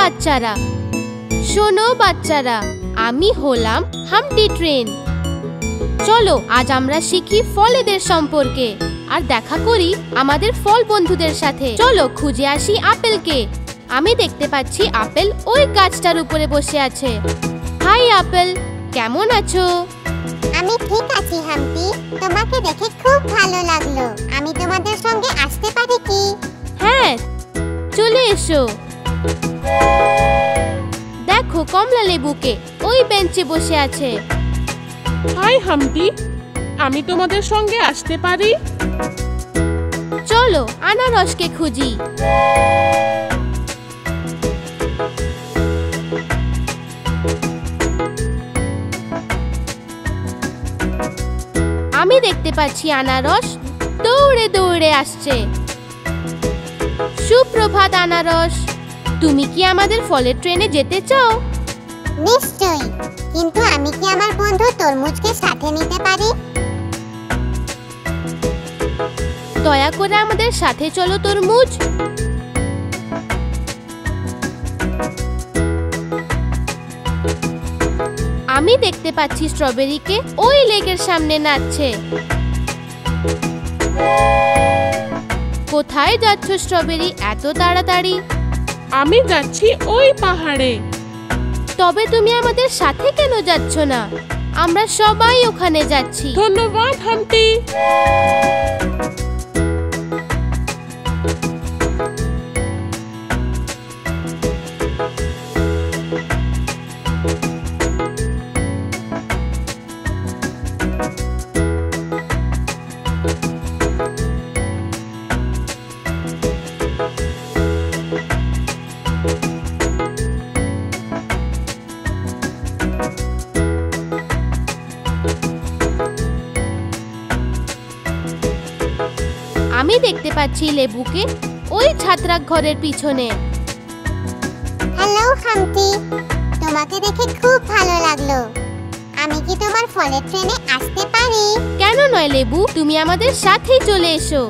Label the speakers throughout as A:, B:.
A: বাচ্চারা, শোনো বাচ্চারা, আমি হলাম হাম্পটি ট্রেন। চলো আজ আমরা শিখি ফলেদের সম্পর্কে আর দেখা করি আমাদের ফল বন্ধুদের সাথে। চলো খুঁজে আসি আপেলকে। আমি দেখতে পাচ্ছি আপেল ওই গাছটার উপরে বসে আছে। হাই আপেল, কেমন আছো?
B: আমি ঠিক আছি হাম্পি, তোমাকে দেখে খুব ভালো লাগলো। আমি তোমাদের সঙ্গে আসতে পারি কি?
A: হ্যাঁ, চলে এসো। দেখো কমলা লেবুকে, ওই বেঞ্চে বসে আছে।
C: হাই হাম্পি, আমি তোমাদের সঙ্গে আসতে পারি?
A: চলো আনারসকে খুঁজি। আমি দেখতে পাচ্ছি আনারস দৌড়ে দৌড়ে আসছে। সুপ্রভাত আনারস, তুমি কি আমাদের ফলের ট্রেনে যেতে চাও?
B: নিশ্চয়ই, কিন্তু আমি কি আমার বন্ধু তরমুজকে সাথে নিতে পারি?
A: দয়া করে আমাদের সাথে চলো তরমুজ। আমি দেখতে পাচ্ছি স্ট্রবেরিকে ওই লেকের সামনে নাচছে। কোথায় যাচ্ছ স্ট্রবেরি এত তাড়াতাড়ি?
C: আমি যাচ্ছি ওই পাহাড়ে।
A: তবে তুমি আমাদের সাথে কেন যাচ্ছ না? আমরা সবাই ওখানে যাচ্ছি।
C: ধন্যবাদ হাম্পি।
A: আমি দেখতে পাচ্ছি লেবুকে ওই ছাত্রাক ঘরের পিছনে।
B: হ্যালো হাম্পি, তোমাকে দেখে খুব ভালো লাগলো। আমি কি তোমার ফলের ট্রেনে আসতে পারি?
A: কেন নয় লেবু, তুমি আমাদের সাথেই চলে এসো।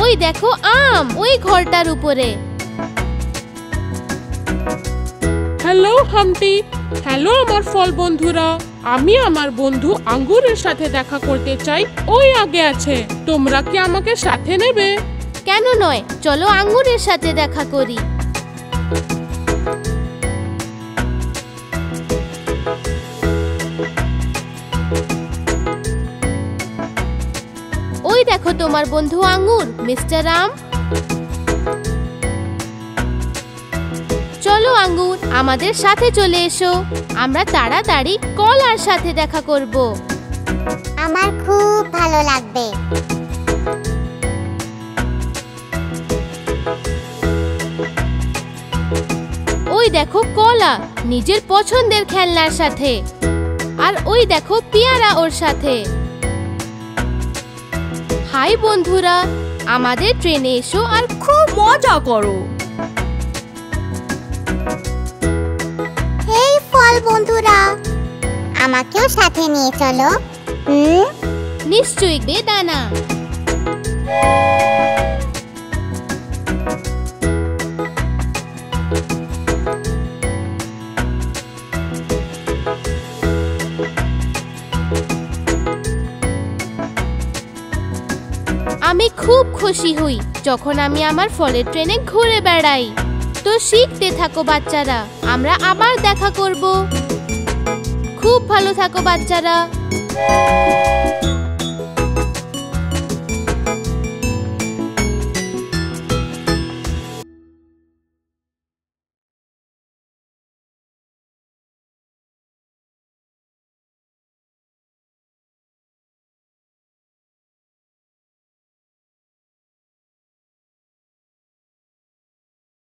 A: ওই দেখো আম ওই ঘরটার উপরে।
C: হ্যালো হাম্পি, হ্যালো আমার ফল বন্ধুরা। আমি আমার বন্ধু আঙ্গুরের সাথে দেখা করতে চাই, ওই আগে আছে। তোমরা কি আমাকে সাথে নেবে?
A: কেন নয়, চলো আঙ্গুরের সাথে দেখা করি। ওই দেখো তোমার বন্ধু আঙ্গুর, মিস্টার আম। চলো আঙ্গুর, আমাদের সাথে চলে এসো। আমরা তাড়াতাড়ি কলার সাথে দেখা করব।
B: আমার খুব ভালো লাগবে।
A: ওই দেখো কলা নিজের পছন্দের খেলনার সাথে, আর ওই দেখো পেয়ারা ওর সাথে। হাই বন্ধুরা, আমাদের ট্রেনে এসো আর খুব মজা করো।
B: হেই ফল বন্ধুরা, আমাকেও সাথে নিয়ে চলো।
A: নিশ্চয়ই বেদানা। আমি খুব খুশি হই যখন আমি আমার ফলের ট্রেনে ঘুরে বেড়াই। তো শিখতে থাকো বাচ্চারা, আমরা আবার দেখা করব। খুব ভালো থাকো বাচ্চারা।